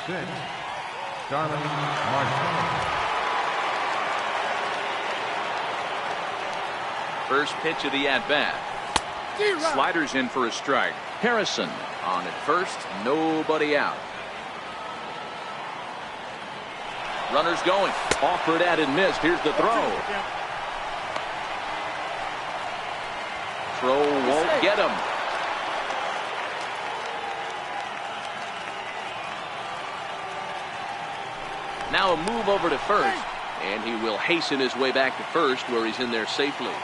6, Charlie Marshall. First pitch of the at-bat. Sliders in for a strike. Harrison on at first, nobody out. Runners going. Offered at and missed. Here's the throw. Throw won't get him. Now a move over to first, and he will hasten his way back to first, where he's in there safely.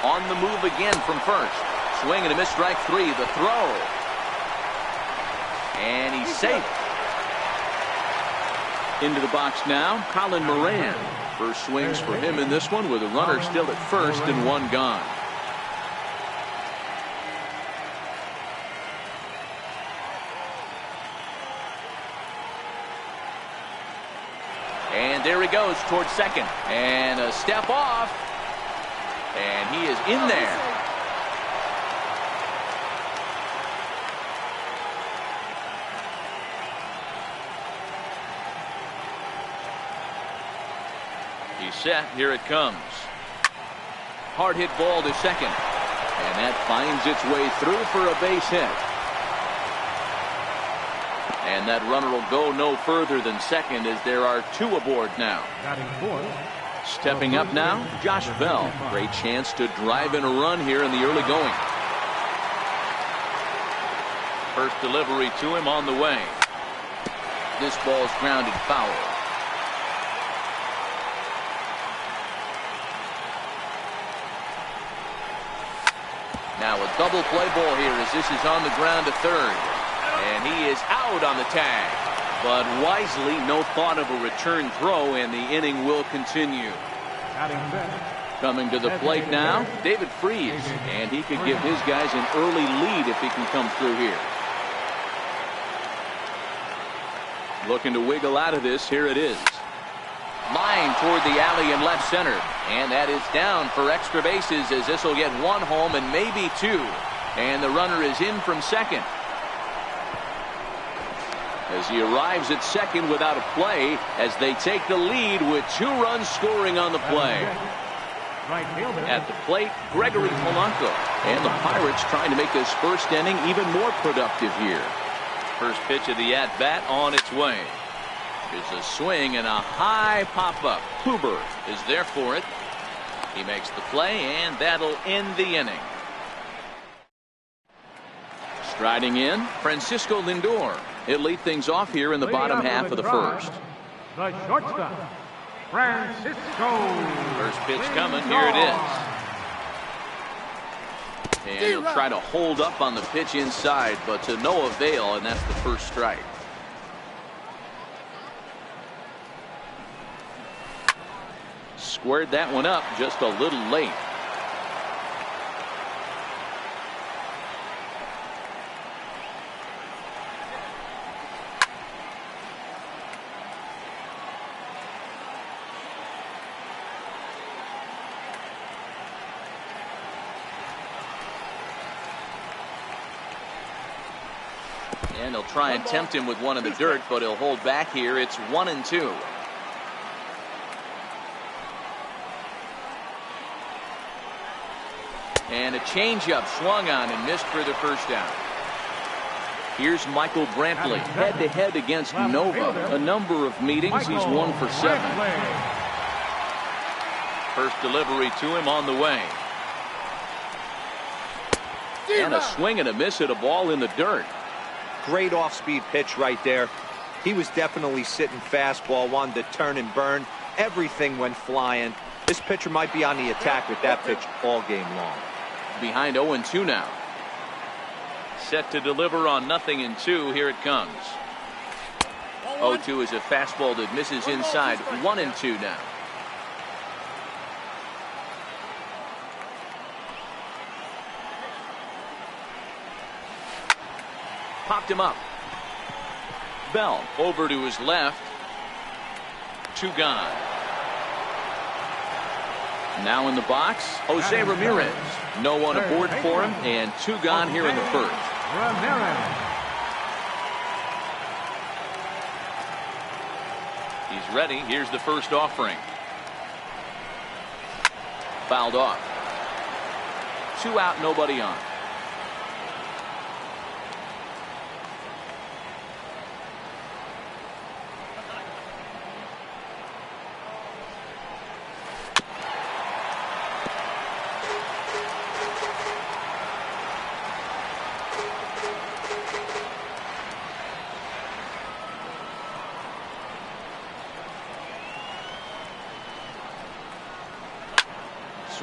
On the move again from first. Swing and a miss, strike 3. The throw. And he's safe. Into the box now, Colin Moran. First swings for him in this one with a runner still at first and one gone. And there he goes towards second. And a step off. And he is in there. He's set. Here it comes. Hard hit ball to second. And that finds its way through for a base hit. And that runner will go no further than second as there are 2 aboard now. Stepping up now, Josh Bell. Great chance to drive in a run here in the early going. First delivery to him on the way. This ball's grounded foul. Now a double play ball here as this is on the ground to third. And he is out on the tag. But wisely, no thought of a return throw, and the inning will continue. Coming to the plate now, David Freese. And he could give his guys an early lead if he can come through here. Looking to wiggle out of this. Here it is. Line toward the alley in left center. And that is down for extra bases as this will get 1 home and maybe 2. And the runner is in from second. As he arrives at second without a play as they take the lead with 2 runs scoring on the play. At the plate, Gregory Polanco. And the Pirates trying to make this first inning even more productive here. First pitch of the at-bat on its way. Here's a swing and a high pop-up. Huber is there for it. He makes the play, and that'll end the inning. Striding in, Francisco Lindor. He'll lead things off here in the bottom half of the first. The shortstop, Francisco. First pitch coming. Here it is. And he'll try to hold up on the pitch inside, but to no avail, and that's the first strike. Squared that one up just a little late. And they'll try and tempt him with one in the dirt, but he'll hold back here. It's 1-2. And a changeup swung on and missed for the first down. Here's Michael Brantley head-to-head against Nova. A number of meetings. He's 1 for 7. First delivery to him on the way. And a swing and a miss at a ball in the dirt. Great off-speed pitch right there. He was definitely sitting fastball, wanted to turn and burn. Everything went flying. This pitcher might be on the attack with that pitch all game long. Behind 0-2 now. Set to deliver on 0-2. Here it comes. 0-2 is a fastball that misses inside. 1-2 now. Popped him up. Bell over to his left. 2 gone. Now in the box, Jose Ramirez. No one aboard for him, and 2 gone here in the first. Ramirez. He's ready. Here's the first offering. Fouled off. 2 out, nobody on.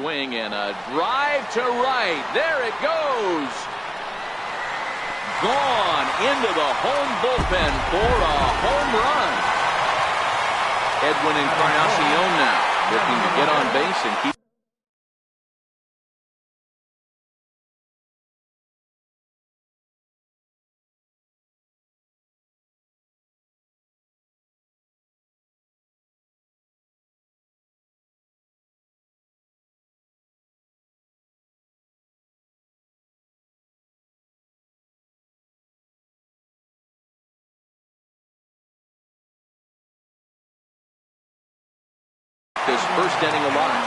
Swing and a drive to right. There it goes. Gone into the home bullpen for a home run. Edwin Encarnacion now looking to get on base and keep. His first inning alive.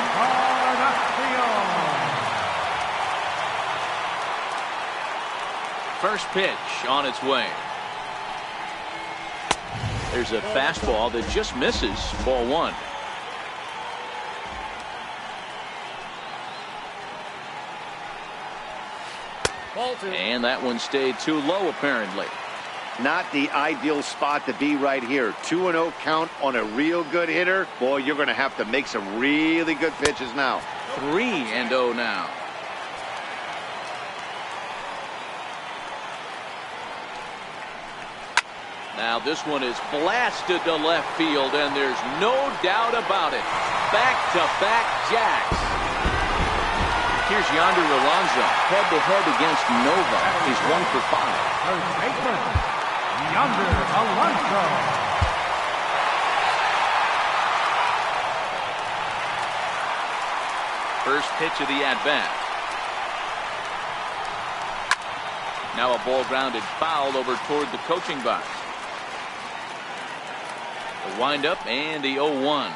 First pitch on its way. There's a fastball that just misses. Ball 1. And that one stayed too low apparently. Not the ideal spot to be right here. 2-0 count on a real good hitter. Boy, you're going to have to make some really good pitches now. 3-0 now. Now this one is blasted to left field, and there's no doubt about it. Back-to-back jacks. Here's Yonder Alonso, head-to-head against Nova. He's 1 for 5. First baseman, Yonder Alonso. First pitch of the at-bat. Now a ball grounded foul over toward the coaching box. The windup and the 0-1.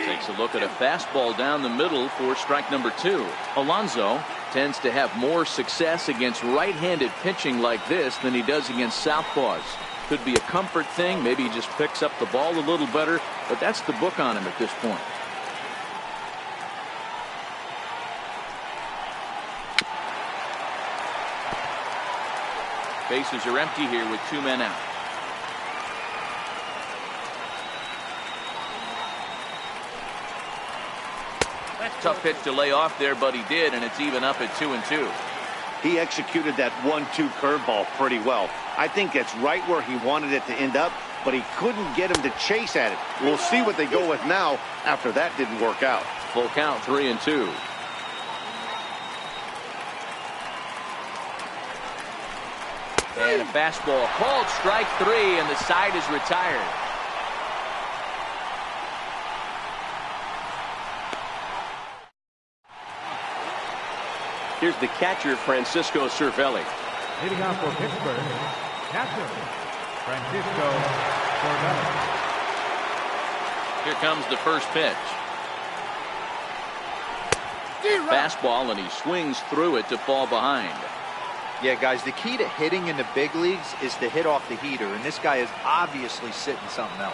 Takes a look at a fastball down the middle for strike number 2. Alonso tends to have more success against right-handed pitching like this than he does against southpaws. Could be a comfort thing. Maybe he just picks up the ball a little better, but that's the book on him at this point. Bases are empty here with 2 men out. Tough pitch to lay off there, but he did, and it's even up at 2-2. He executed that 1-2 curveball pretty well. I think that's right where he wanted it to end up, but he couldn't get him to chase at it. We'll see what they go with now after that didn't work out. Full count, 3-2. And a fastball called strike 3, and the side is retired. Here's the catcher, Francisco Cervelli. Leading off for Pittsburgh, catcher, Francisco Cervelli. Here comes the first pitch. Fastball, and he swings through it to fall behind. Yeah, guys, the key to hitting in the big leagues is to hit off the heater, and this guy is obviously sitting something else.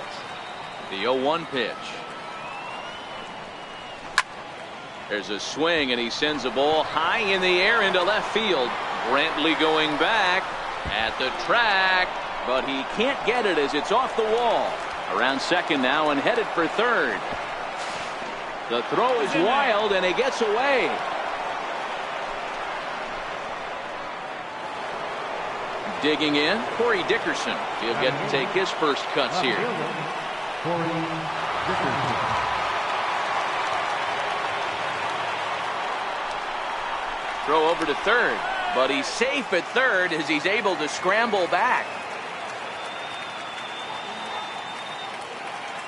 The 0-1 pitch. There's a swing, and he sends a ball high in the air into left field. Brantley going back at the track, but he can't get it as it's off the wall. Around second now and headed for third. The throw is wild, and it gets away. Digging in, Corey Dickerson. He'll get to take his first cuts here. Corey Dickerson. Throw over to third, but he's safe at third as he's able to scramble back.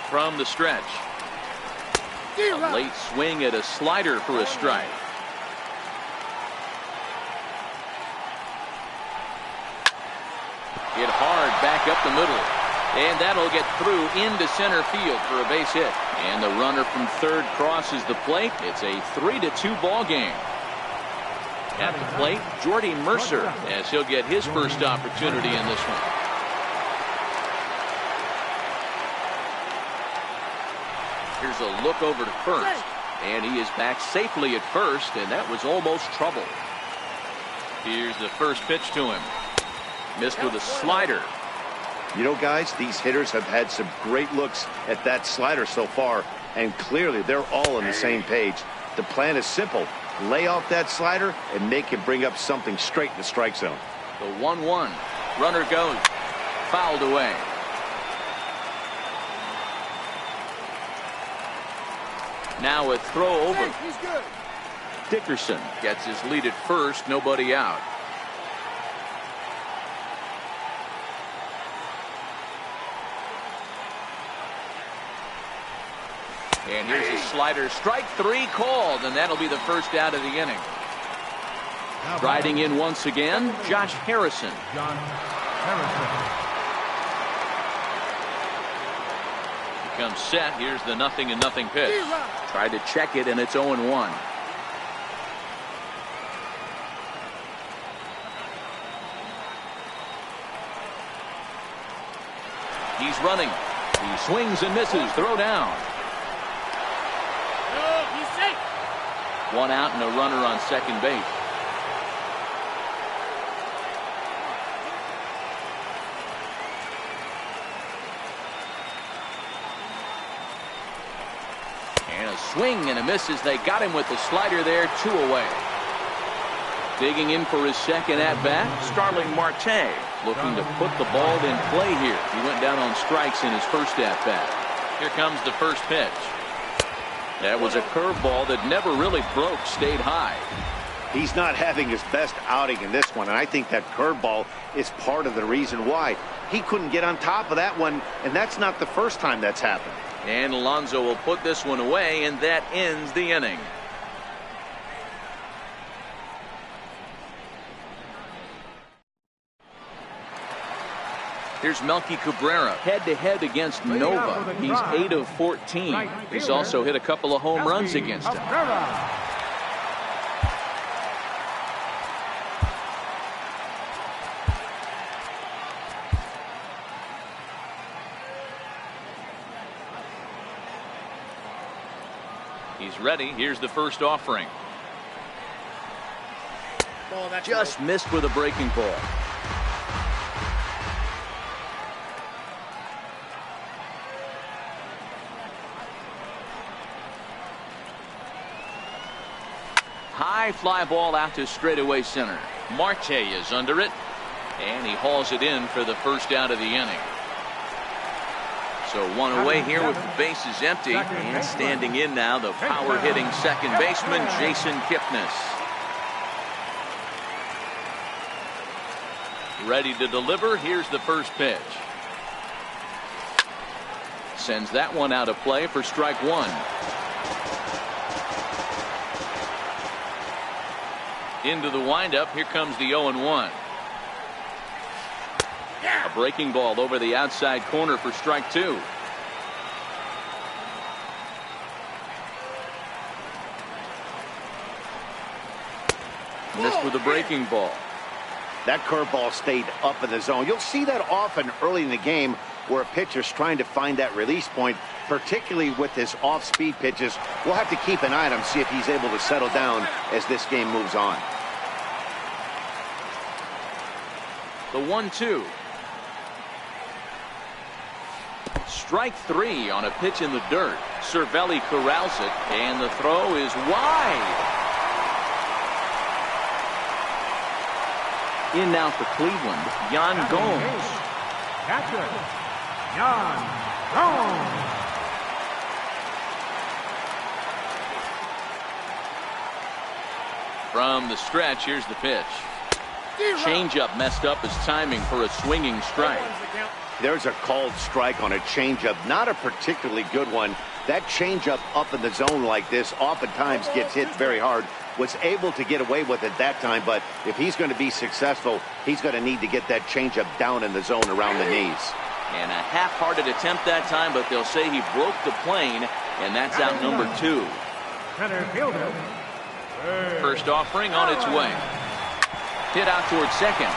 From the stretch. A late swing at a slider for a strike. Hit hard back up the middle. And that'll get through into center field for a base hit. And the runner from third crosses the plate. It's a 3-2 ball game. At the plate, Jordy Mercer, as he'll get his first opportunity in this one. Here's a look over to first. And he is back safely at first, and that was almost trouble. Here's the first pitch to him. Missed with a slider. You know, guys, these hitters have had some great looks at that slider so far, and clearly they're all on the same page. The plan is simple. Lay off that slider and make him bring up something straight in the strike zone. The 1-1. Runner goes. Fouled away. Now a throw over. He's good. Dickerson gets his lead at first. Nobody out. And here's a slider. Strike 3 called, and that'll be the first out of the inning. Riding in once again, Josh Harrison. John Harrison. He comes set. Here's the 0-0 pitch. Tried to check it, and it's 0-1. He's running. He swings and misses. Throw down. One out and a runner on second base. And a swing and a miss as they got him with the slider there. 2 away. Digging in for his second at-bat, Starling Marte, looking to put the ball in play here. He went down on strikes in his first at-bat. Here comes the first pitch. That was a curveball that never really broke, stayed high. He's not having his best outing in this one, and I think that curveball is part of the reason why. He couldn't get on top of that one, and that's not the first time that's happened. And Alonso will put this one away, and that ends the inning. Here's Melky Cabrera head-to-head against Nova. He's 8 of 14. He's also hit a couple of home runs against him. He's ready. Here's the first offering. Just missed with a breaking ball. High fly ball out to straightaway center. Marte is under it, and he hauls it in for the first out of the inning. So one away here with the bases empty, and standing in now the power-hitting second baseman Jason Kipnis. Ready to deliver. Here's the first pitch. Sends that one out of play for strike 1. Into the windup. Here comes the 0-1. A breaking ball over the outside corner for strike 2. Missed with a breaking ball. That curveball stayed up in the zone. You'll see that often early in the game where a pitcher's trying to find that release point, particularly with his off-speed pitches. We'll have to keep an eye on him, see if he's able to settle down as this game moves on. The 1-2. Strike 3 on a pitch in the dirt. Cervelli corrals it, and the throw is wide. In now for Cleveland, Yan Gomes. Catcher, Yan Gomes. From the stretch, here's the pitch. Changeup messed up his timing for a swinging strike. There's a called strike on a changeup, not a particularly good one. That changeup up in the zone like this oftentimes gets hit very hard. was able to get away with it that time, but if he's going to be successful, he's going to need to get that changeup down in the zone around the knees. And a half-hearted attempt that time, but they'll say he broke the plane, and that's out number 2. Center fielder. First offering on its way. Hit out towards second.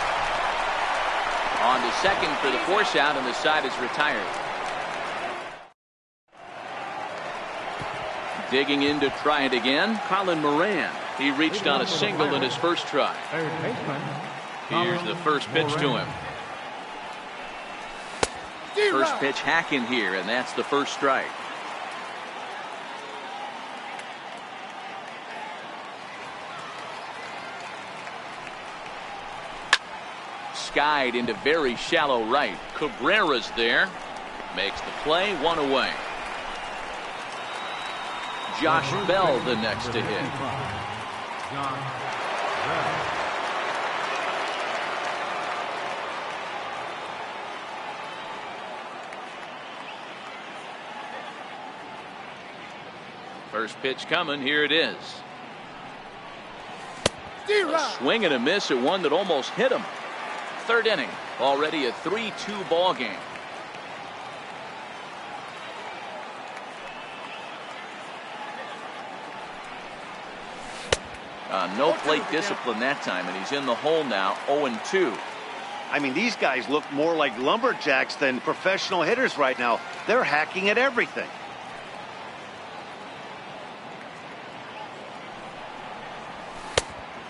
On to second for the force out, and the side is retired. Digging in to try it again, Colin Moran. He reached on a single in his first try. Third baseman. Here's the first pitch to him. First pitch hacking here, and that's the first strike. Skied into very shallow right. Cabrera's there. Makes the play, 1 away. Josh Bell the next to hit. John Bell. First pitch coming. Here it is. A swing and a miss at one that almost hit him. Third inning. Already a 3-2 ball game. No plate discipline that time, and he's in the hole now, 0-2. I mean, these guys look more like lumberjacks than professional hitters right now. They're hacking at everything.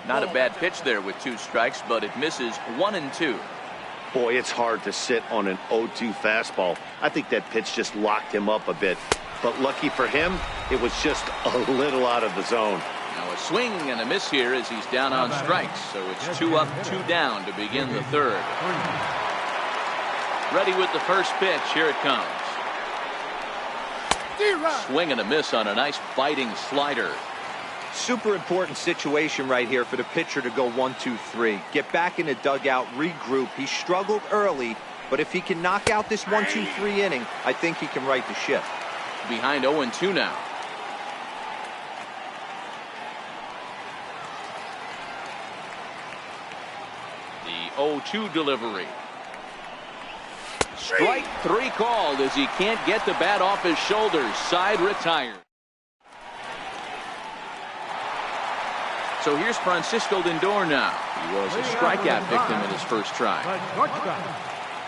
Not a bad pitch there with 2 strikes, but it misses 1-2. Boy, it's hard to sit on an 0-2 fastball. I think that pitch just locked him up a bit. But lucky for him, it was just a little out of the zone. Now a swing and a miss here as he's down on strikes. So it's 2 up, 2 down to begin the third. Ready with the first pitch. Here it comes. Swing and a miss on a nice biting slider. Super important situation right here for the pitcher to go 1-2-3. Get back in the dugout, regroup. He struggled early, but if he can knock out this 1-2-3 inning, I think he can right the ship. Behind 0-2 now. The 0-2 delivery. Strike 3 called as he can't get the bat off his shoulders. Side retired. So here's Francisco Lindor now. He was a strikeout victim in his first try. The shortstop,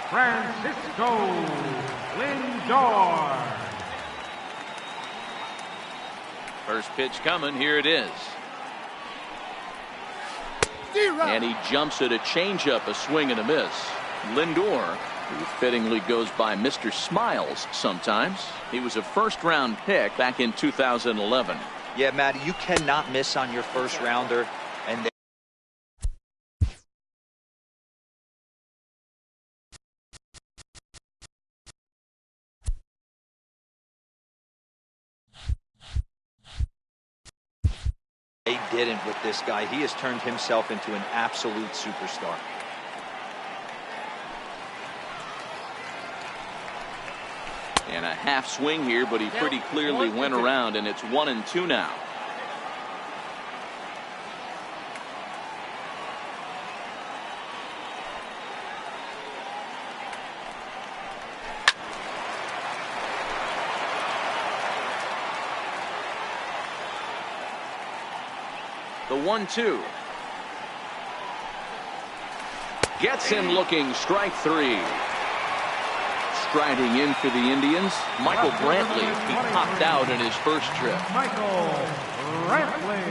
Francisco Lindor. First pitch coming. Here it is. And he jumps at a changeup, a swing and a miss. Lindor, who fittingly goes by Mr. Smiles sometimes. He was a first-round pick back in 2011. Yeah, Matty, you cannot miss on your first rounder. And they didn't with this guy. He has turned himself into an absolute superstar. And a half swing here, but he pretty clearly went around, and it's 1-2 now. The 1-2. Gets him looking. Strike 3. Striding in for the Indians, Michael Brantley. He popped out in his first trip. Michael Brantley.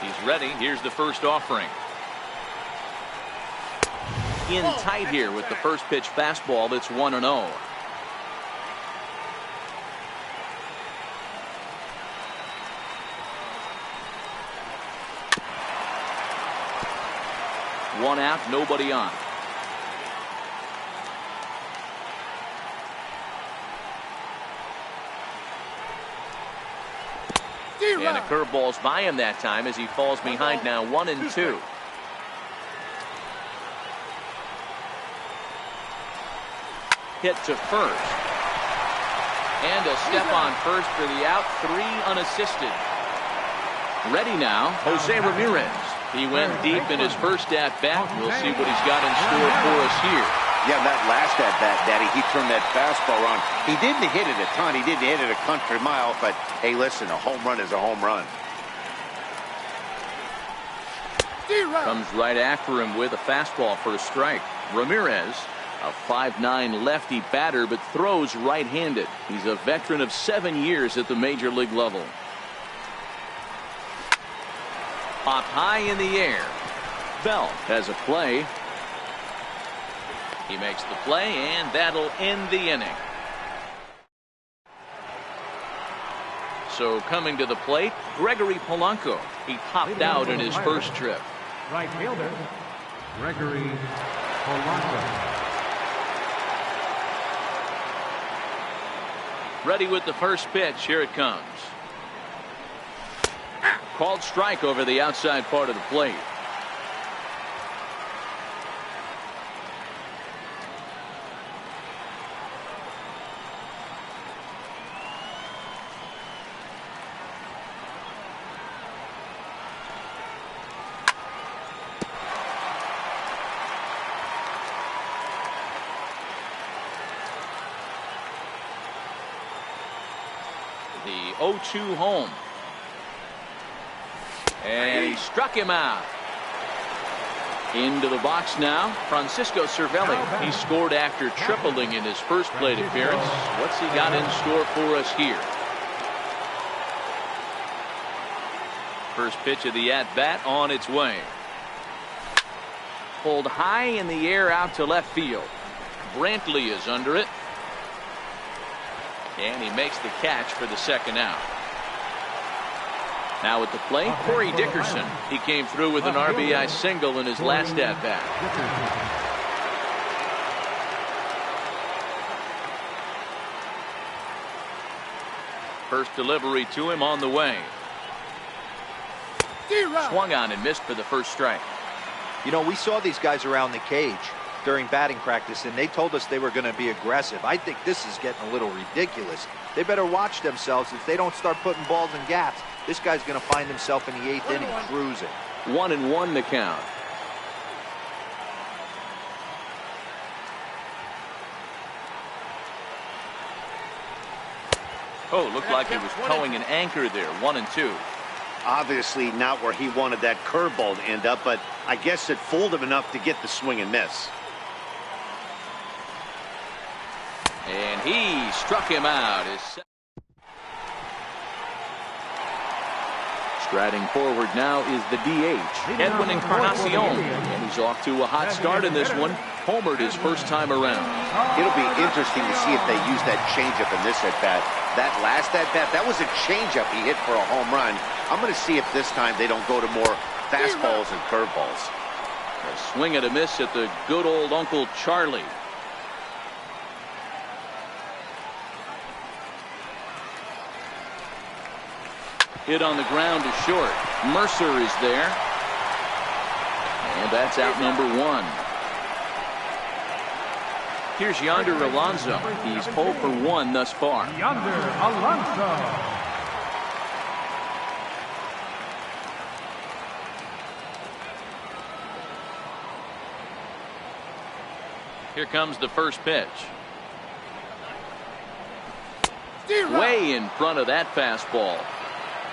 He's ready. Here's the first offering. In tight here with the first pitch fastball. That's 1-0. One out, nobody on. And a curveball's by him that time as he falls behind now 1-2. Hit to first. And a step on first for the out, 3 unassisted. Ready now, Jose Ramirez. He went deep in his first at-bat. We'll see what he's got in store for us here. Yeah, that last at-bat, Daddy, he turned that fastball around. He didn't hit it a ton. He didn't hit it a country mile. But, hey, listen, a home run is a home run. Comes right after him with a fastball for a strike. Ramirez, a 5'9" lefty batter, but throws right-handed. He's a veteran of 7 years at the major league level. Popped high in the air. Bell has a play. He makes the play, and that'll end the inning. So coming to the plate, Gregory Polanco. He popped out in his first trip. Right fielder, Gregory Polanco. Ready with the first pitch. Here it comes. Called strike over the outside part of the plate. The 0-2 home. And he struck him out. Into the box now, Francisco Cervelli. He scored after tripling in his first plate appearance. What's he got in store for us here? First pitch of the at-bat on its way. Pulled high in the air out to left field. Brantley is under it. And he makes the catch for the second out. Now at the plate, Corey Dickerson. He came through with an RBI single in his last at-bat. First delivery to him on the way. Swung on and missed for the first strike. You know, we saw these guys around the cage during batting practice, and they told us they were going to be aggressive. I think this is getting a little ridiculous. They better watch themselves. If they don't start putting balls in gaps, this guy's going to find himself in the 8th inning cruising. 1-1 the count. Oh, looked like he was towing an anchor there. 1-2. Obviously not where he wanted that curveball to end up, but I guess it fooled him enough to get the swing and miss. And he struck him out. Striding forward now is the DH, Edwin Encarnacion. And he's off to a hot start in this one. Homered his first time around. It'll be interesting to see if they use that changeup in this at-bat. That last at-bat, that was a changeup he hit for a home run. I'm going to see if this time they don't go to more fastballs and curveballs. A swing and a miss at the good old Uncle Charlie. Hit on the ground to short. Mercer is there. And that's out number 1. Here's Yonder Alonso. He's 0 for 1 thus far. Yonder Alonso. Here comes the first pitch. Way in front of that fastball.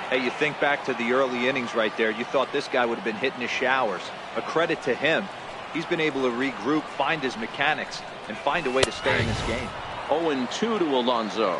Hey, you think back to the early innings right there. You thought this guy would have been hitting his showers. A credit to him. He's been able to regroup, find his mechanics, and find a way to stay in this game. 0-2 to Alonso.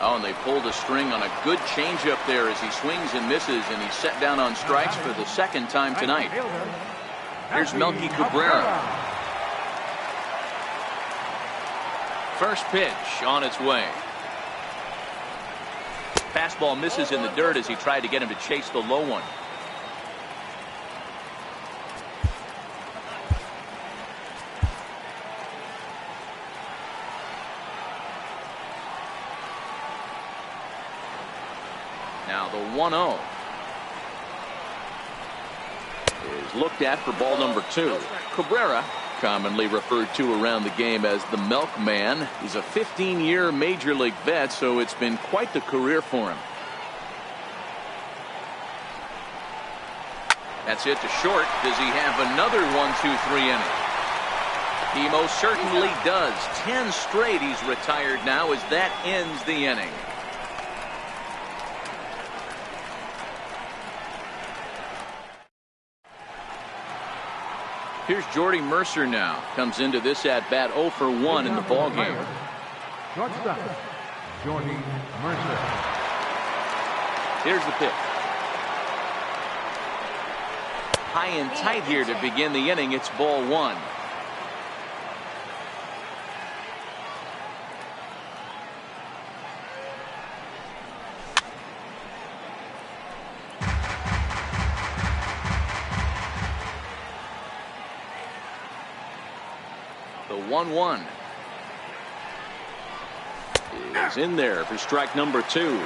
Oh, and they pulled a string on a good changeup there as he swings and misses, and he's set down on strikes for the second time tonight. Here's Melky Cabrera. First pitch on its way. Fastball misses in the dirt as he tried to get him to chase the low one. The 1-0 is looked at for ball number 2. Cabrera, commonly referred to around the game as the milkman. He's a 15-year major league vet, so it's been quite the career for him. That's it to short. Does he have another 1-2-3 inning? He most certainly does. 10 straight he's retired now as that ends the inning. Here's Jordy Mercer now. Comes into this at bat 0 for 1 in the ball game. Shortstop, Jordy Mercer. Here's the pitch. High and tight here to begin the inning. It's ball 1. The 1-1 is in there for strike number 2.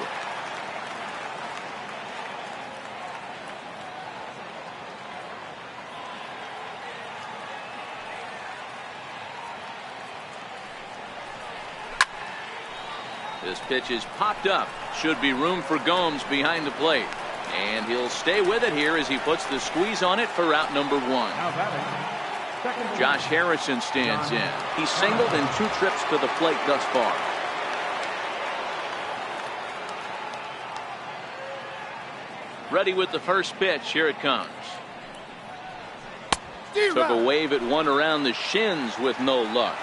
This pitch is popped up. Should be room for Gomes behind the plate. And he'll stay with it here as he puts the squeeze on it for out number 1. Josh Harrison stands in. He's singled in 2 trips to the plate thus far. Ready with the first pitch. Here it comes. Took a wave at one around the shins with no luck.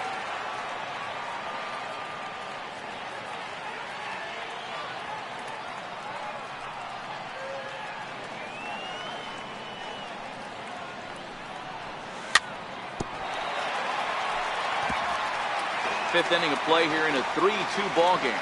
Fifth inning of play here in a 3-2 ball game.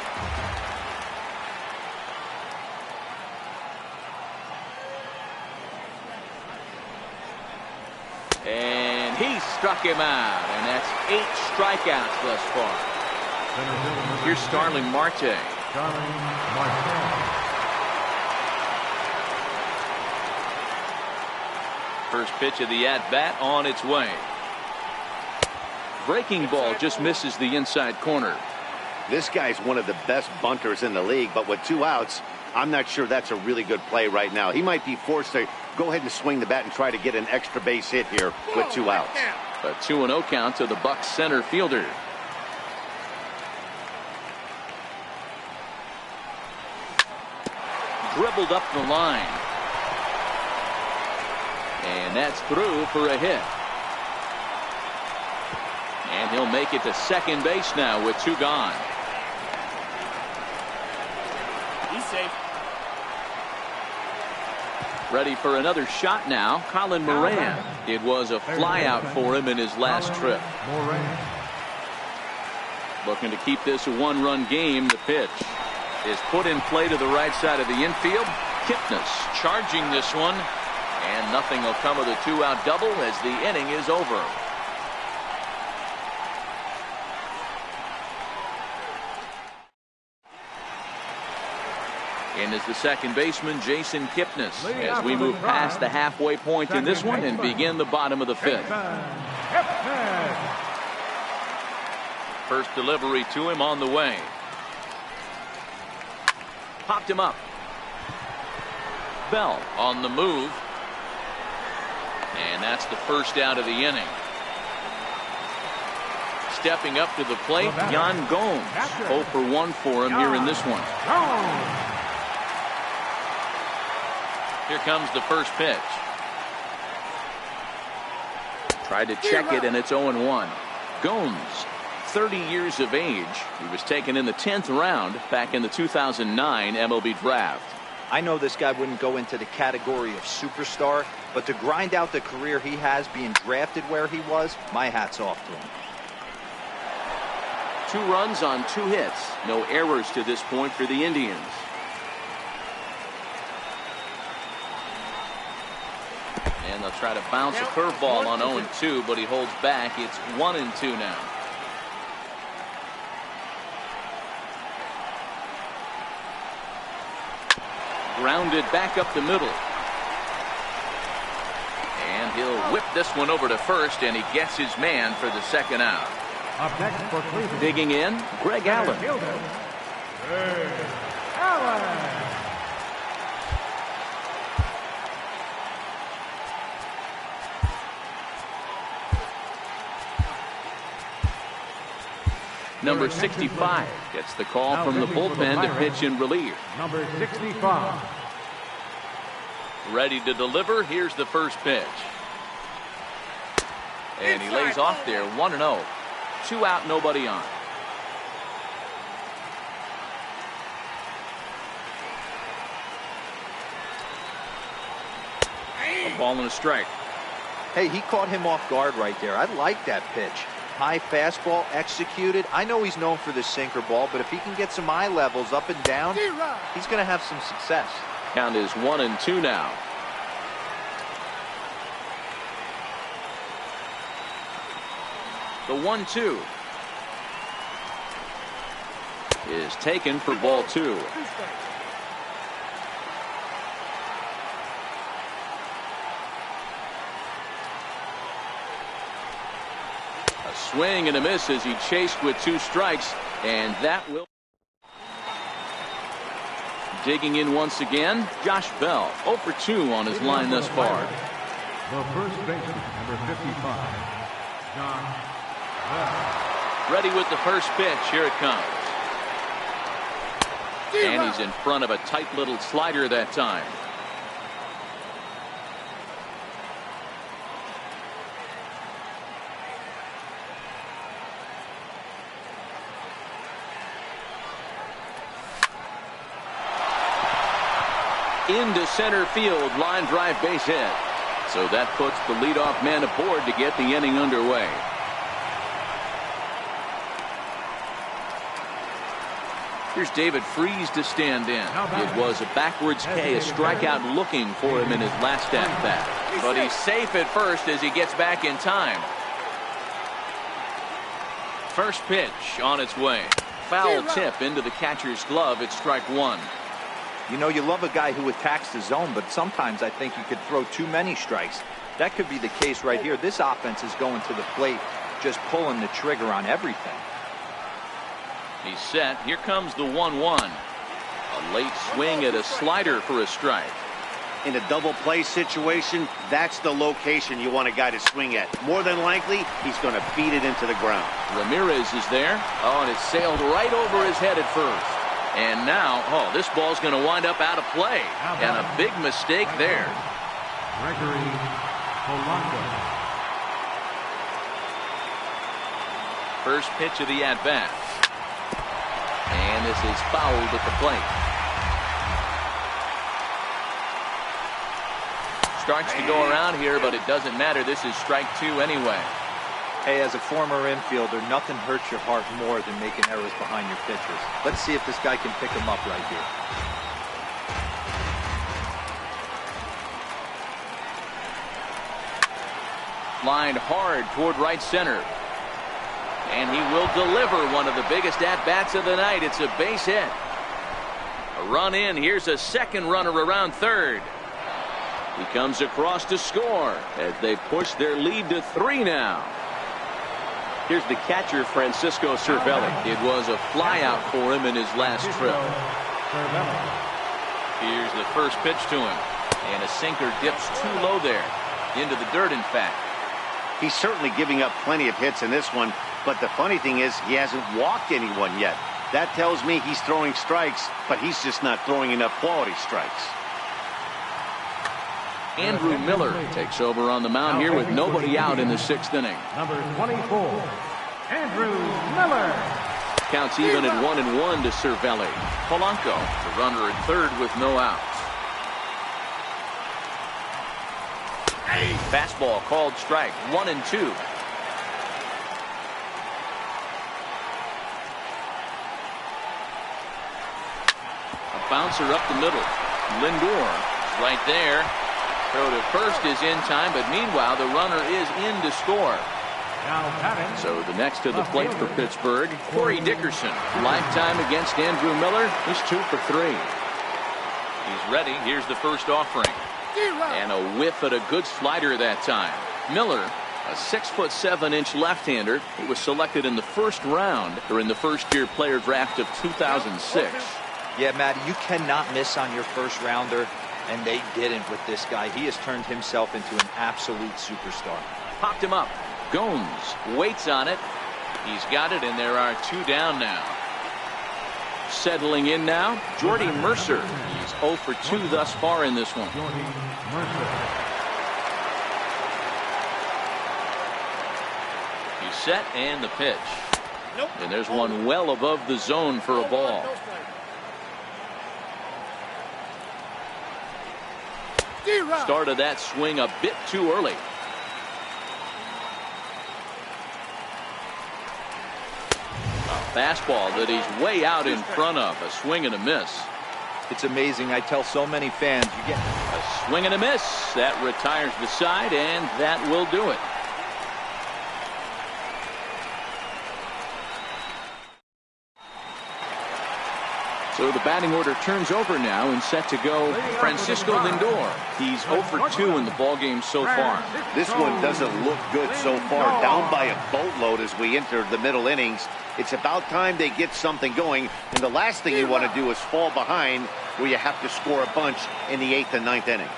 And he struck him out, and that's 8 strikeouts thus far. Here's Starling Marte. First pitch of the at-bat on its way. Breaking ball just misses the inside corner. This guy's one of the best bunters in the league, but with 2 outs, I'm not sure that's a really good play right now. He might be forced to go ahead and swing the bat and try to get an extra base hit here with 2 outs. A 2-0 count to the Bucs center fielder. Dribbled up the line. And that's through for a hit. And he'll make it to second base now with 2 gone. He's safe. Ready for another shot now. Colin Moran. It was a flyout for him in his last trip. Looking to keep this a 1-run game. The pitch is put in play to the right side of the infield. Kipnis charging this one. And nothing will come of the 2-out double as the inning is over. And is the second baseman, Jason Kipnis, as we move past the halfway point in this one and begin the bottom of the 5th. First delivery to him on the way. Popped him up. Bell on the move. And that's the first out of the inning. Stepping up to the plate, Yan Gomes. 0 for 1 for him here in this one. Here comes the first pitch. Tried to check it, and it's 0-1. Gomes, 30 years of age. He was taken in the 10th round back in the 2009 MLB draft. I know this guy wouldn't go into the category of superstar, but to grind out the career he has being drafted where he was, my hat's off to him. 2 runs on 2 hits. No errors to this point for the Indians. And they'll try to bounce a curveball on 0-2, but he holds back. It's 1-2 now. Grounded back up the middle. And he'll whip this one over to first, and he gets his man for the second out. Up next for Cleveland. Digging in, Greg Allen. Allen. Number 65 gets the call from the bullpen to pitch in relief. Number 65. Ready to deliver. Here's the first pitch. And he lays off there, 1-0. 2 out, nobody on. A ball and a strike. Hey, he caught him off guard right there. I like that pitch. High fastball executed. I know he's known for the sinker ball, but if he can get some eye levels up and down, he's going to have some success. Count is 1-2 now. The 1-2 is taken for ball 2. A swing and a miss as he chased with 2 strikes, and that will. Digging in once again, Josh Bell, 0 for 2 on his line thus far. The first baseman, number 55, Josh Bell. Ready with the first pitch. Here it comes. And he's in front of a tight little slider that time. Into center field, line drive, base hit. So that puts the leadoff man aboard to get the inning underway. Here's David Freese to stand in. It was a backwards K, a strikeout looking for him in his last at-bat. But he's safe at first as he gets back in time. First pitch on its way. Foul tip into the catcher's glove. It's strike 1. You know, you love a guy who attacks the zone, but sometimes I think you could throw too many strikes. That could be the case right here. This offense is going to the plate, just pulling the trigger on everything. He's set. Here comes the 1-1. A late swing at a slider for a strike. In a double play situation, that's the location you want a guy to swing at. More than likely, he's going to beat it into the ground. Ramirez is there. Oh, and it sailed right over his head at first. And now, oh, this ball's going to wind up out of play. And a big mistake there. Gregory Polanco. First pitch of the at-bat. And this is fouled at the plate. Starts to go around here, but it doesn't matter. This is strike 2 anyway. Hey, as a former infielder, nothing hurts your heart more than making errors behind your pitchers. Let's see if this guy can pick him up right here. Lined hard toward right center. And he will deliver one of the biggest at-bats of the night. It's a base hit. A run in. Here's a second runner around third. He comes across to score as they push their lead to 3 now. Here's the catcher, Francisco Cervelli. It was a flyout for him in his last trip. Here's the first pitch to him. And a sinker dips too low there. Into the dirt, in fact. He's certainly giving up plenty of hits in this one, but the funny thing is he hasn't walked anyone yet. That tells me he's throwing strikes, but he's just not throwing enough quality strikes. Andrew Miller takes over on the mound here with nobody out in the 6th inning. Number 24, Andrew Miller. Counts even at 1-1 to Cervelli. Polanco, the runner at third with no outs. Fastball called strike. 1-2. A bouncer up the middle. Lindor right there. Throw to first is in time, but meanwhile the runner is in to score. So the next to the plate for Pittsburgh, Corey Dickerson. Lifetime against Andrew Miller. He's 2 for 3. He's ready. Here's the first offering. And a whiff at a good slider that time. Miller, a 6'7" left-hander. He was selected in the first round during the first-year player draft of 2006. Yeah, Matty, you cannot miss on your first rounder, and they didn't with this guy. He has turned himself into an absolute superstar. Popped him up. Gomes waits on it. He's got it, and there are 2 down now. Settling in now, Jordy Mercer. He's 0 for 2 thus far in this one. Jordy Mercer. He's set, and the pitch. And there's one well above the zone for a ball. Started that swing a bit too early. Fastball that he's way out in front of. A swing and a miss. It's amazing. I tell so many fans, you get a swing and a miss. That retires the side, and that will do it. So the batting order turns over now and set to go Francisco Lindor. He's 0 for 2 in the ballgame so far. This one doesn't look good so far. Down by a boatload as we enter the middle innings. It's about time they get something going. And the last thing you want to do is fall behind where you have to score a bunch in the 8th and 9th inning.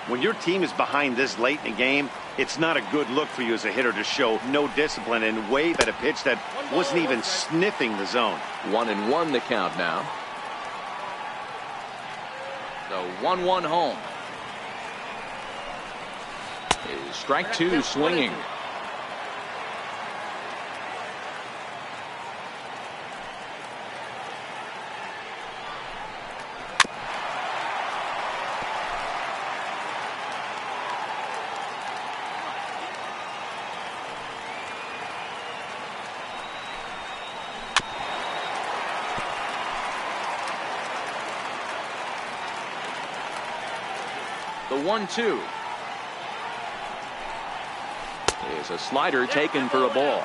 When your team is behind this late in the game, it's not a good look for you as a hitter to show no discipline and wave at a pitch that wasn't even sniffing the zone. 1-1 the count now. The 1-1 home. Is strike 2 swinging. The 1-2 is a slider taken for a ball.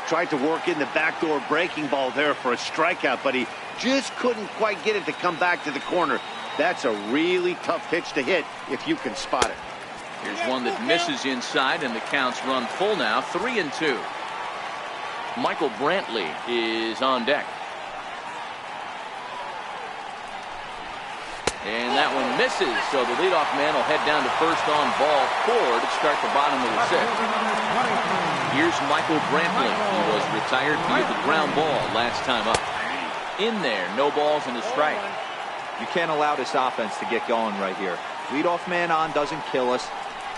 Tried to work in the backdoor breaking ball there for a strikeout, but he just couldn't quite get it to come back to the corner. That's a really tough pitch to hit if you can spot it. Here's one that misses inside, and the counts run full now. 3-2. Michael Brantley is on deck. And that one misses, so the leadoff man will head down to first on ball 4 to start the bottom of the 6th. Here's Michael Brantley. He was retired via the ground ball last time up. In there, no balls and a strike. You can't allow this offense to get going right here. Leadoff man on doesn't kill us.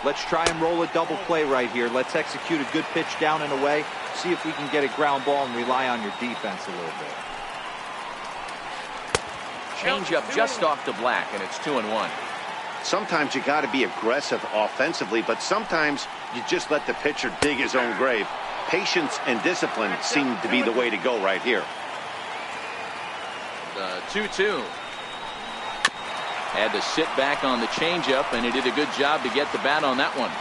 Let's try and roll a double play right here. Let's execute a good pitch down and away. See if we can get a ground ball and rely on your defense a little bit. Change-up just off the black, and it's 2-1. Sometimes you got to be aggressive offensively, but sometimes you just let the pitcher dig his own grave. Patience and discipline seem to be the way to go right here. The 2-2. Had to sit back on the changeup, and he did a good job to get the bat on that one.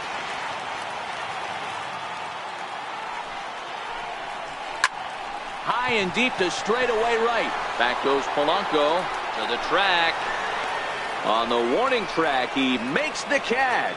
High and deep to straightaway right. Back goes Polanco to the track. On the warning track, he makes the catch.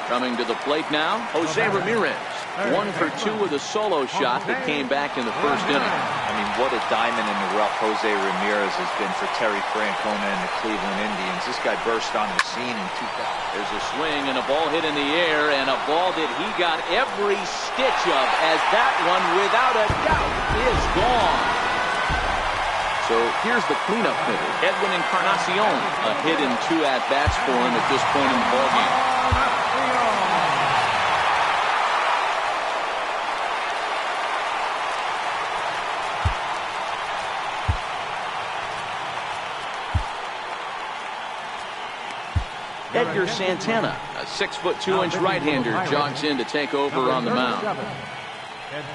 Coming to the plate now, Jose Ramirez. 1 for 2 with a solo shot that came back in the first inning. I mean, what a diamond in the rough Jose Ramirez has been for Terry Francona and the Cleveland Indians. This guy burst on the scene in 2000. There's a swing and a ball hit in the air, and a ball that he got every stitch of, as that one, without a doubt, is gone. So here's the cleanup hitter, Edwin Encarnacion. A hit in 2 at-bats for him at this point in the ballgame. Edgar Santana, a 6'2" right-hander, jogs in to take over on the mound. Edgar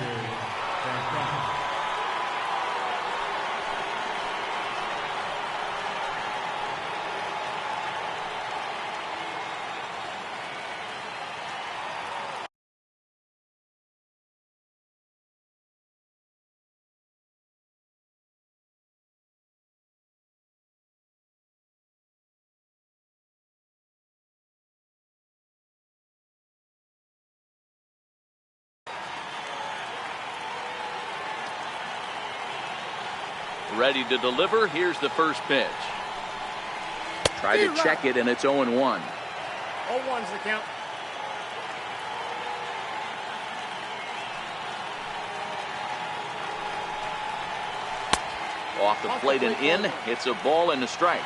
Ready to deliver. Here's the first pitch. Try to check it, and it's 0-1. 0-1's the count. Off the plate and in. It's a ball and a strike.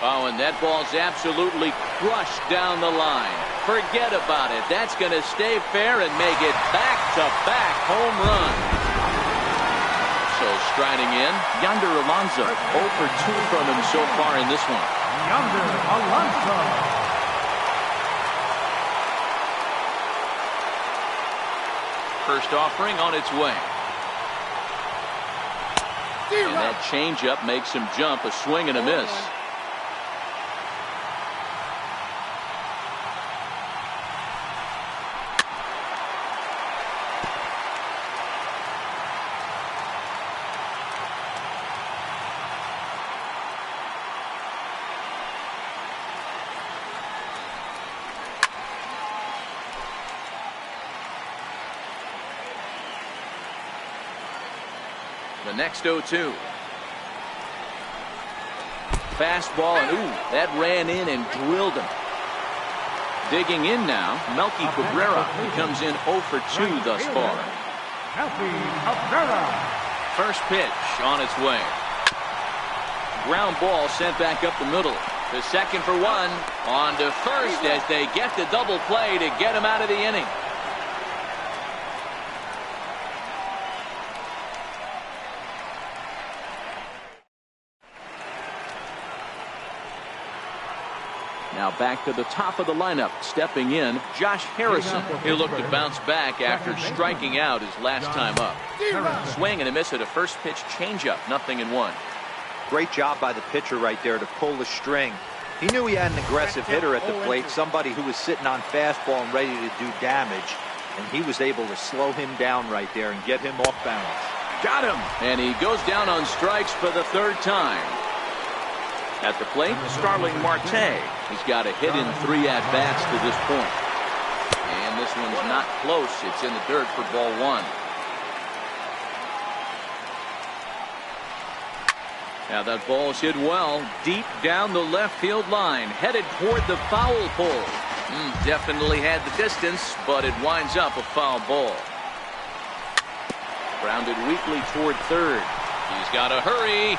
Oh, and that ball's absolutely crushed down the line. Forget about it. That's going to stay fair and make it back-to-back home run. So striding in, Yonder Alonso. 0 for 2 from him so far in this one. Yonder Alonso. First offering on its way. And that changeup makes him jump. A swing and a miss. The next 0-2. Fastball, and ooh, that ran in and drilled him. Digging in now, Melky Cabrera. He comes in 0 for 2 thus far. Melky Cabrera. First pitch on its way. Ground ball sent back up the middle. The second for 1. On to first as they get the double play to get him out of the inning. Now back to the top of the lineup. Stepping in, Josh Harrison. He'll look to bounce back after striking out his last time up. Swing and a miss at a first pitch changeup. 0-1. Great job by the pitcher right there to pull the string. He knew he had an aggressive hitter at the plate, somebody who was sitting on fastball and ready to do damage. And he was able to slow him down right there and get him off balance. Got him! And he goes down on strikes for the 3rd time. At the plate, Starling Marte. He's got a hit in 3 at-bats to this point. And this one's not close. It's in the dirt for ball 1. Now that ball's hit well, deep down the left field line, headed toward the foul pole. Definitely had the distance, but it winds up a foul ball. Grounded weakly toward 3rd. He's got to hurry.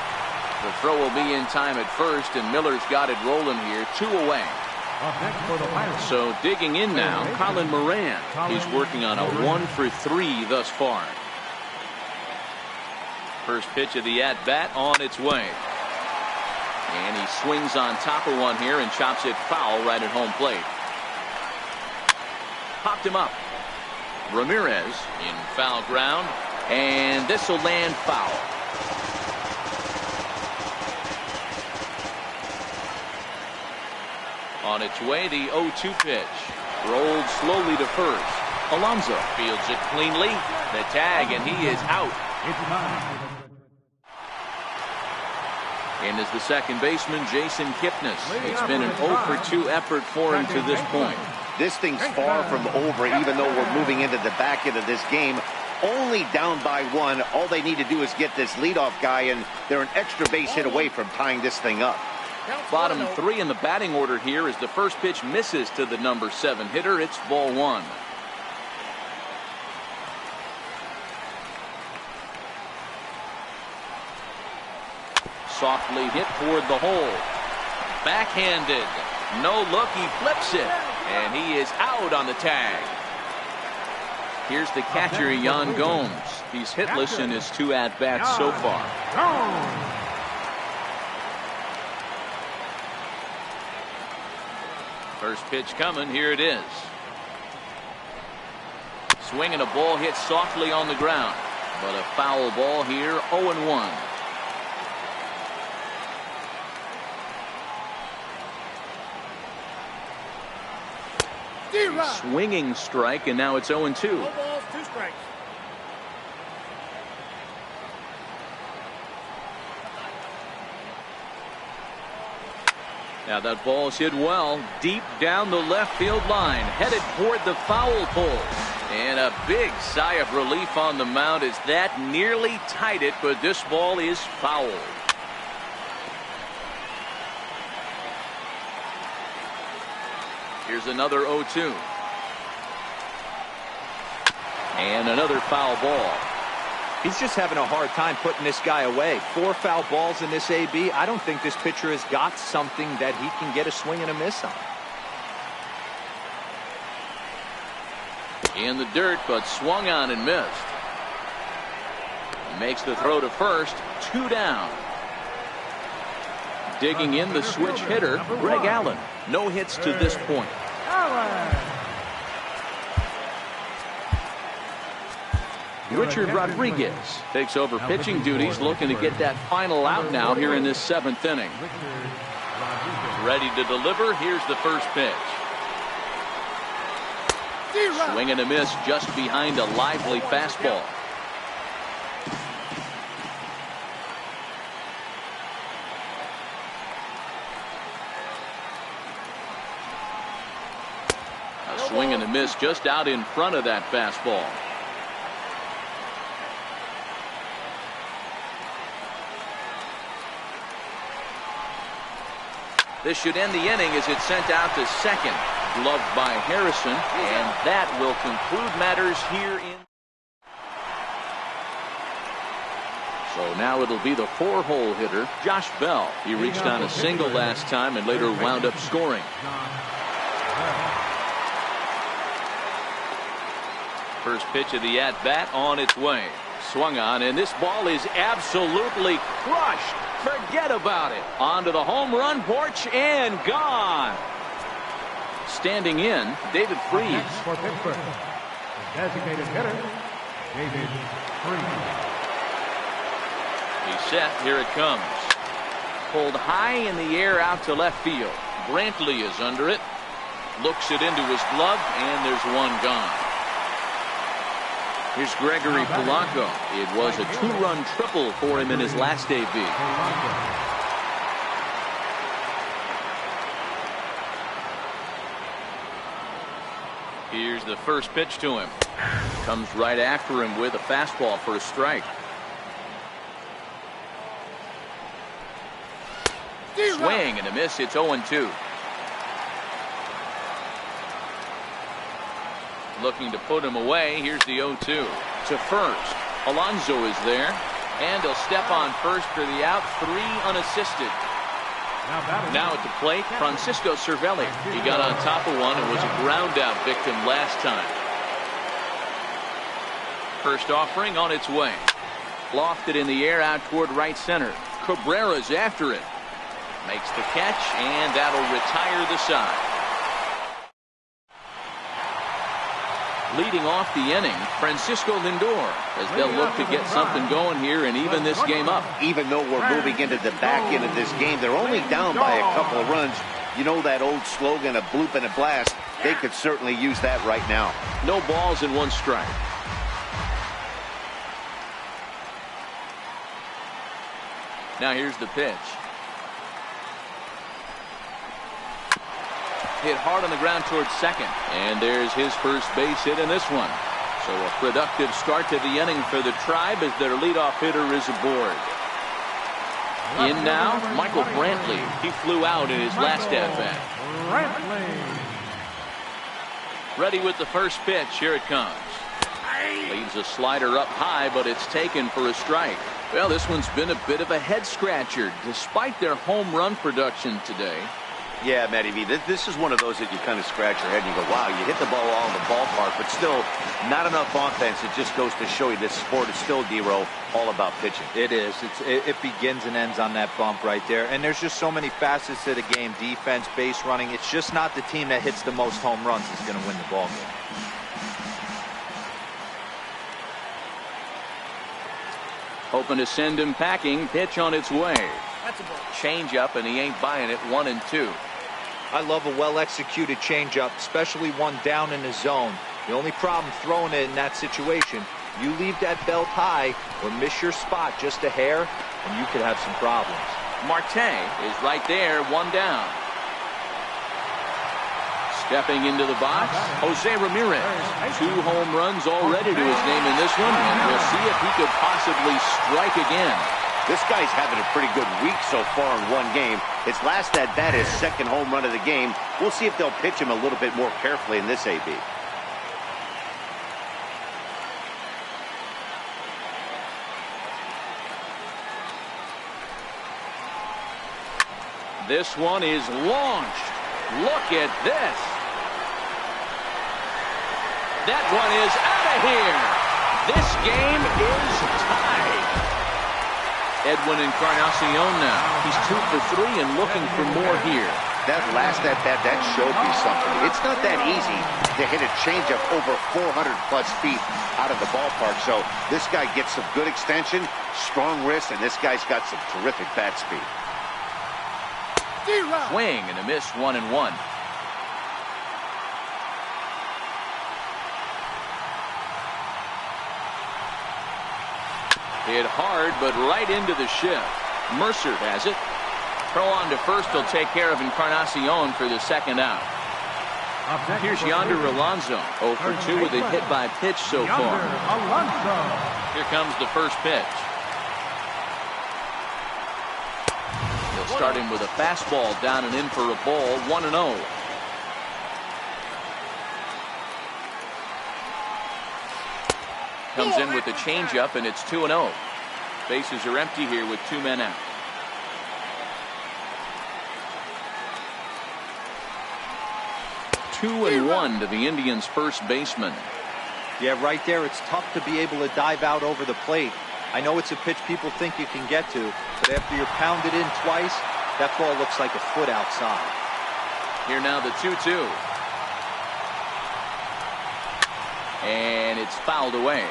The throw will be in time at first, and Miller's got it rolling here. 2 away. So digging in now, Colin Moran. He's working on a 1 for 3 thus far. First pitch of the at-bat on its way. And he swings on top of one here and chops it foul right at home plate. Popped him up. Ramirez in foul ground, and this will land foul. On its way, the 0-2 pitch. Rolled slowly to first. Alonso fields it cleanly. The tag, and he is out. In is the second baseman, Jason Kipnis. It's been an 0 for 2 effort for him to this point. This thing's far from over, even though we're moving into the back end of this game. Only down by 1. All they need to do is get this leadoff guy, and they're an extra base hit away from tying this thing up. Bottom 3 in the batting order here as the first pitch misses to the number 7 hitter. It's ball 1. Softly hit toward the hole. Backhanded. No look. He flips it. And he is out on the tag. Here's the catcher, Yan Gomes. He's hitless in his 2 at-bats so far. First pitch coming. Here it is. Swinging a ball hit softly on the ground. But a foul ball here. 0-1. Swinging strike, and now it's 0-2. 2 balls, 2 strikes. Now that ball's hit well deep down the left field line, headed toward the foul pole. And a big sigh of relief on the mound as that nearly tied it, but this ball is fouled. Here's another 0-2. And another foul ball. He's just having a hard time putting this guy away. 4 foul balls in this AB. I don't think this pitcher has got something that he can get a swing and a miss on. In the dirt, but swung on and missed. Makes the throw to first. 2 down. Digging in the switch hitter, Greg Allen. No hits to this point. Richard Rodriguez takes over pitching duties, looking to get that final out now here in this 7th inning. Ready to deliver. Here's the first pitch. Swing and a miss just behind a lively fastball. A swing and a miss just out in front of that fastball. This should end the inning as it's sent out to second. Gloved by Harrison, and that will conclude matters here in. So now it'll be the 4-hole hitter, Josh Bell. He reached on a single last time and later wound up scoring. First pitch of the at-bat on its way. Swung on, and this ball is absolutely crushed. Forget about it. Onto the home run porch and gone. Standing in, David Freese. For Pittsburgh, the designated hitter, David Freese. He's set. Here it comes. Pulled high in the air out to left field. Brantley is under it. Looks it into his glove, and there's one gone. Here's Gregory Polanco. It was a 2-run triple for him in his last AB. Here's the first pitch to him. Comes right after him with a fastball for a strike. Swing and a miss. It's 0-2. Looking to put him away. Here's the 0-2 to first. Alonso is there, and he'll step on first for the out. 3 unassisted. Now at the plate, Francisco Cervelli. He got on top of one and was a ground out victim last time. First offering on its way. Lofted in the air out toward right center. Cabrera's after it. Makes the catch, and that'll retire the side. Leading off the inning, Francisco Lindor, as they'll look to get something going here and even this game up. Even though we're moving into the back end of this game, they're only down by a couple of runs. You know that old slogan, a bloop and a blast. They could certainly use that right now. No balls and 1 strike. Now here's the pitch. Hit hard on the ground towards second. And there's his first base hit in this one. So a productive start to the inning for the Tribe as their leadoff hitter is aboard. In now, Michael Brantley. He flew out in his last at-bat. Ready with the first pitch. Here it comes. Leaves a slider up high, but it's taken for a strike. Well, this one's been a bit of a head-scratcher, despite their home run production today. Yeah, Matty V, this is one of those that you kind of scratch your head and you go, wow, you hit the ball all in the ballpark, but still not enough offense. It just goes to show you this sport is still, D-Row, all about pitching. It is. It begins and ends on that bump right there. And there's just so many facets to the game. Defense, base running. It's just not the team that hits the most home runs is going to win the ball game. Hoping to send him packing. Pitch on its way. Change up, and he ain't buying it. 1-2. I love a well-executed changeup, especially one down in the zone. The only problem throwing it in that situation, you leave that belt high or miss your spot just a hair, and you could have some problems. Marte is right there, 1 down. Stepping into the box, Jose Ramirez. 2 home runs already to his name in this one, and we'll see if he could possibly strike again. This guy's having a pretty good week so far in one game. His last at-bat, his 2nd home run of the game. We'll see if they'll pitch him a little bit more carefully in this AB. This one is launched. Look at this. That one is out of here. This game is tied. Edwin Encarnacion now. He's 2 for 3 and looking for more here. That last at-bat, that showed me something. It's not that easy to hit a changeup over 400-plus feet out of the ballpark. So this guy gets some good extension, strong wrist, and this guy's got some terrific bat speed. Swing and a miss, 1-1. Hit hard, but right into the shift. Mercer has it. Throw on to first will take care of Encarnacion for the 2nd out. Here's Yonder Alonso, 0 for 2 with a hit by pitch so far. Here comes the first pitch. He'll start him with a fastball down and in for a ball, 1-0. Comes in with the changeup, and it's 2-0. Bases are empty here with 2 men out. Two and 1 to the Indians' first baseman. Yeah, right there, it's tough to be able to dive out over the plate. I know it's a pitch people think you can get to, but after you're pounded in twice, that ball looks like a foot outside. Here now the 2-2. And it's fouled away.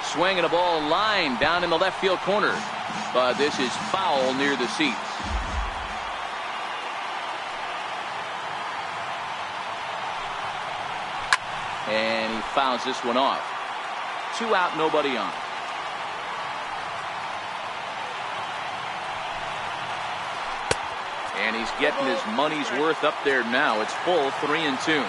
Swinging a ball line down in the left field corner. But this is foul near the seats. And he fouls this one off. 2 out, nobody on. And he's getting his money's worth up there now. It's full, 3-2.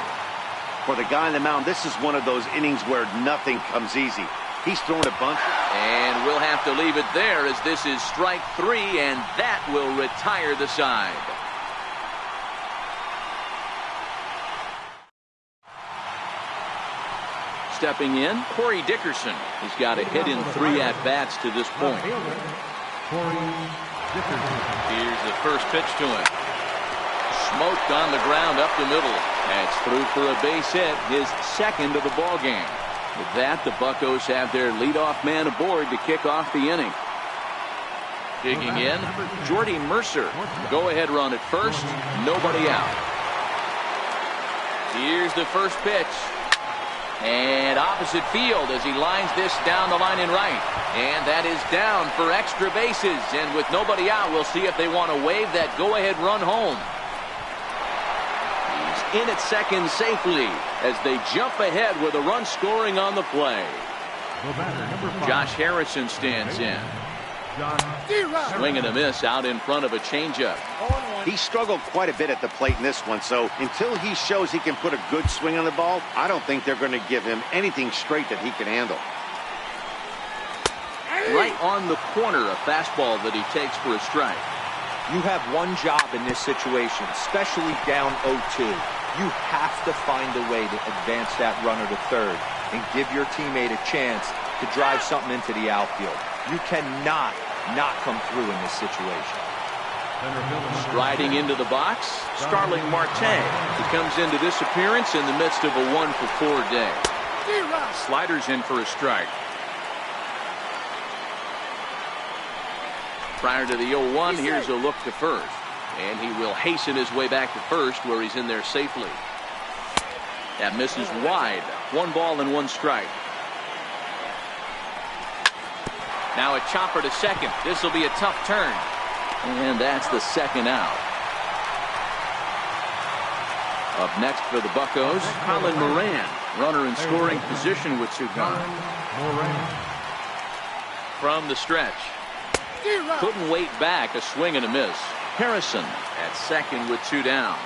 For the guy on the mound, this is one of those innings where nothing comes easy. He's thrown a bunch. And we'll have to leave it there as this is strike 3, and that will retire the side. Stepping in, Corey Dickerson. He's got a hit in 3 at-bats to this point. Here's the first pitch to him. Smoked on the ground up the middle. That's through for a base hit, his 2nd of the ball game. With that, the Buccos have their leadoff man aboard to kick off the inning. Digging in, Jordy Mercer. Go-ahead run at first, nobody out. Here's the first pitch. And opposite field as he lines this down the line in right. And that is down for extra bases. And with nobody out, we'll see if they want to wave that go-ahead run home. He's in at 2nd safely as they jump ahead with a run scoring on the play. Josh Harrison stands in. Swing and a miss out in front of a changeup. He struggled quite a bit at the plate in this one, so until he shows he can put a good swing on the ball, I don't think they're going to give him anything straight that he can handle. Right on the corner, a fastball that he takes for a strike. You have one job in this situation, especially down 0-2. You have to find a way to advance that runner to third and give your teammate a chance to drive something into the outfield. You cannot not come through in this situation. Striding into the box, Starling Marte. He comes into this appearance in the midst of a 1-for-4 day. Sliders in for a strike. Prior to the 0-1, here's a look to first. And he will hasten his way back to first where he's in there safely. That misses wide. 1 ball and 1 strike. Now a chopper to second. This will be a tough turn. And that's the 2nd out. Up next for the Buccos, Colin Moran. Runner in scoring position with 2 gone. from the stretch. Couldn't wait back. A swing and a miss. Harrison at second with 2 down.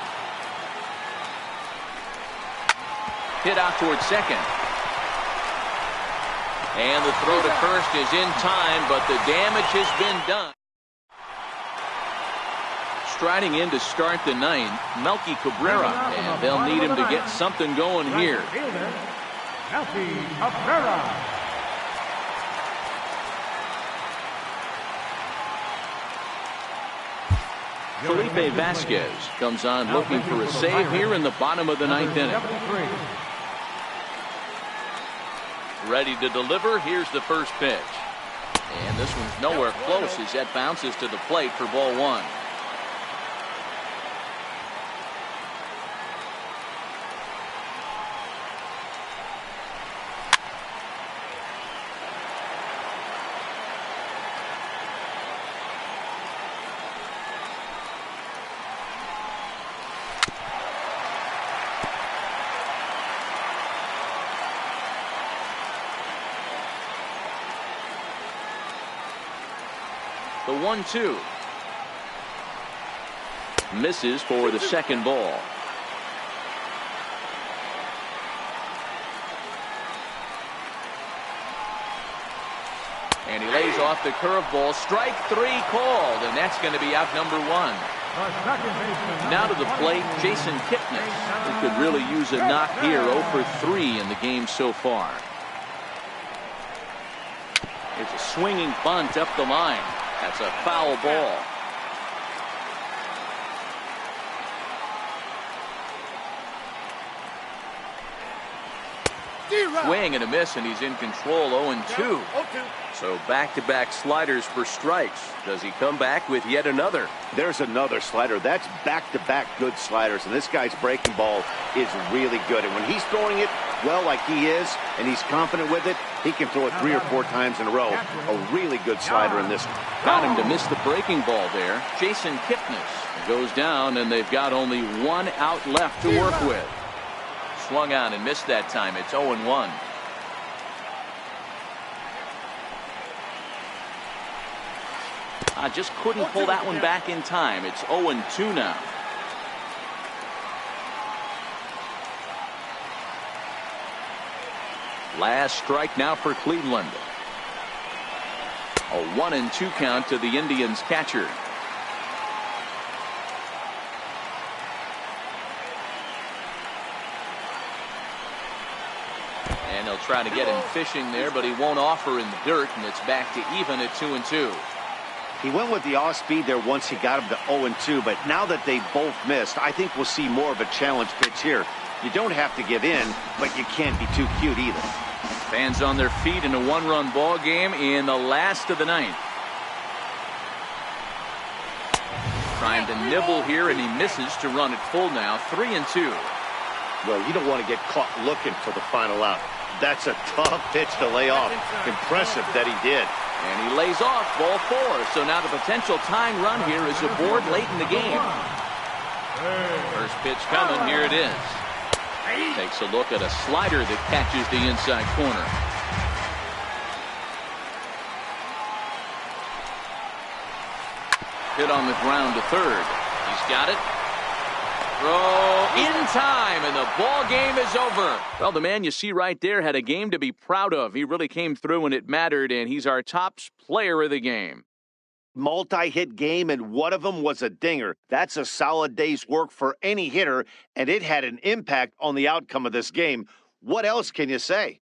Hit out towards second. And the throw to first is in time, but the damage has been done. Striding in to start the 9th, Melky Cabrera, and they'll need him to get something going here. Melky Cabrera. Felipe Vasquez comes on looking for a save here in the bottom of the 9th inning. Ready to deliver. Here's the first pitch. And this one's nowhere close as that bounces to the plate for ball 1. The 1-2. Misses for the second ball. And he lays off the curveball. Strike 3 called, and that's going to be out number 1. Now to the plate, Jason Kipnis, who could really use a knock here. 0 for 3 in the game so far. It's a swinging bunt up the line. That's a foul ball. Swing and a miss, and he's in control. 0-2. So back-to-back sliders for strikes. Does he come back with yet another? There's another slider. That's back-to-back good sliders, and this guy's breaking ball is really good. And when he's throwing it well like he is, and he's confident with it, he can throw it 3 or 4 times in a row. A really good slider in this one. Got him to miss the breaking ball there. Jason Kipnis goes down, and they've got only 1 out left to work with. Swung on and missed that time. It's 0-1. I just couldn't pull that one back in time. It's 0-2 now. Last strike now for Cleveland. A 1-2 count to the Indians catcher. And they'll try to get him fishing there, but he won't offer in the dirt, and it's back to even at 2-2. He went with the off-speed there once he got him to 0-2, but now that they both missed, I think we'll see more of a challenge pitch here. You don't have to give in, but you can't be too cute either. Fans on their feet in a 1-run ball game in the last of the 9th. Trying to nibble here, and he misses to run it full now. 3-2. Well, you don't want to get caught looking for the final out. That's a tough pitch to lay off. Impressive that he did. And he lays off ball 4. So now the potential tying run here is aboard late in the game. First pitch coming. Here it is. Takes a look at a slider that catches the inside corner. Hit on the ground to third. He's got it. Throw in time, and the ball game is over. Well, the man you see right there had a game to be proud of. He really came through when it mattered, and he's our top player of the game. Multi-hit game, and one of them was a dinger. That's a solid day's work for any hitter, and it had an impact on the outcome of this game. What else can you say?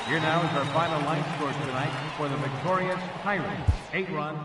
Here now is our final line score tonight for the victorious Pirates. 8 runs